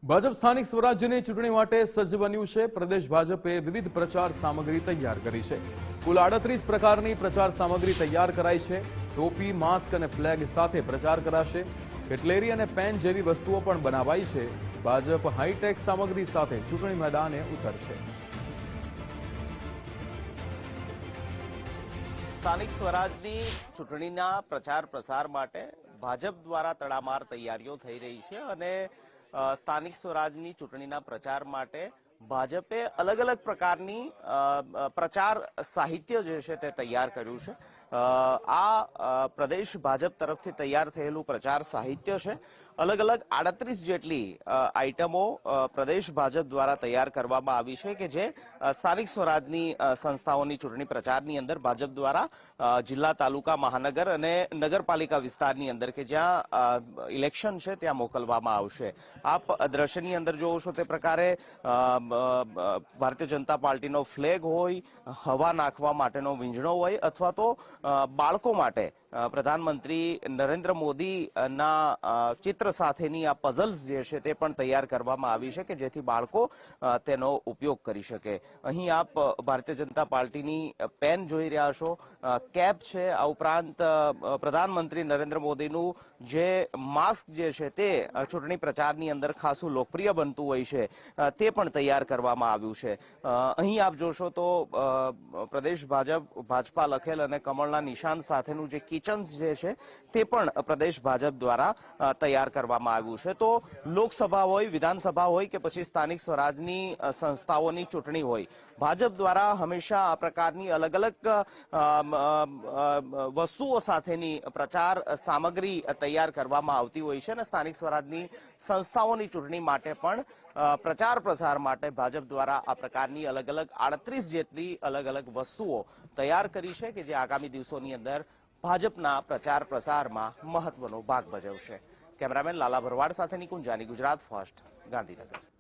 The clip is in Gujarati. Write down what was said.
ભાજપ સ્થાનિક સ્વરાજ્યની ચૂંટણી માટે સજ્જ બન્યું છે। પ્રદેશ ભાજપે વિવિધ પ્રચાર સામગ્રી તૈયાર કરી છે। કુલ 38 પ્રકારની પ્રચાર સામગ્રી તૈયાર કરાઈ છે। ટોપી, માસ્ક અને ફ્લેગ સાથે પ્રચાર કરાશે। કેટલેરી અને પેન જેવી વસ્તુઓ પણ બનાવાઈ છે। ભાજપ હાઈટેક સામગ્રી સાથે ચૂંટણી મેદાને ઉતરશે। સ્થાનિક સ્વરાજની ચૂંટણીના પ્રચાર પ્રસાર માટે ભાજપ દ્વારા તડામાર તૈયારીઓ થઈ રહી છે અને સ્થાનિક સ્વરાજની ચૂંટણીના પ્રચાર માટે ભાજપે અલગ અલગ પ્રકારની પ્રચાર સાહિત્ય જે છે તે તૈયાર કર્યું છે। આ પ્રદેશ ભાજપ તરફથી તૈયાર થયેલું પ્રચાર સાહિત્ય છે। અલગ અલગ 38 જેટલી આઈટમો પ્રદેશ ભાજપ દ્વારા તૈયાર કરવામાં આવી છે કે જે સ્થાનિક સ્વરાજની સંસ્થાઓની ચૂંટણી પ્રચારની અંદર ભાજપ દ્વારા જિલ્લા, તાલુકા, મહાનગર અને નગરપાલિકા વિસ્તારની અંદર કે જ્યાં ઇલેક્શન છે ત્યાં મોકલવામાં આવશે। આપ દ્રશ્યની અંદર જોવો છો તે પ્રકારે ભારતીય જનતા પાર્ટીનો ફ્લેગ હોય, હવા નાખવા માટેનો વીંઝણો હોય અથવા તો બાળકો માટે પ્રધાનમંત્રી નરેન્દ્ર મોદીના ચિત્ર સાથેની આ પઝલ્સ જે છે તે પણ તૈયાર કરવામાં આવી છે કે જેથી બાળકો તેનો ઉપયોગ કરી શકે। અહીં આપ ભારતીય જનતા પાર્ટીની પેન જોઈ રહ્યા છો, કેપ છે। આ ઉપરાંત પ્રધાનમંત્રી નરેન્દ્ર મોદીનું જે માસ્ક જે છે તે ચૂંટણી પ્રચારની અંદર ખાસું લોકપ્રિય બનતું હોય છે તે પણ તૈયાર કરવામાં આવ્યું છે। અહીં આપ જોશો તો પ્રદેશ ભાજપા લખેલ અને કમળના નિશાન સાથેનું જે કિચન્સ જે છે તે પણ પ્રદેશ ભાજપ દ્વારા તૈયાર કરવામાં આવ્યું છે। તો લોકસભા હોય, વિધાનસભા હોય કે પછી સ્થાનિક સ્વરાજની સંસ્થાઓની ચૂંટણી હોય, ભાજપ દ્વારા હંમેશા આ પ્રકારની અલગ અલગ વસ્તુઓ સાથેની પ્રચાર સામગ્રી તૈયાર કરવામાં આવતી હોય છે અને સ્થાનિક સ્વરાજની સંસ્થાઓની ચૂંટણી માટે પણ પ્રચાર પ્રસાર માટે ભાજપ દ્વારા આ પ્રકારની અલગ અલગ 38 જેટલી અલગ અલગ વસ્તુઓ તૈયાર કરી છે કે જે આગામી દિવસોની અંદર ભાજપના પ્રચાર પ્રસારમાં મહત્વનો ભાગ ભજવશે। કેમેરામેન લાલા ભરવાડ સાથે નિકુંજ જાની, ગુજરાત ફર્સ્ટ, ગાંધીનગર।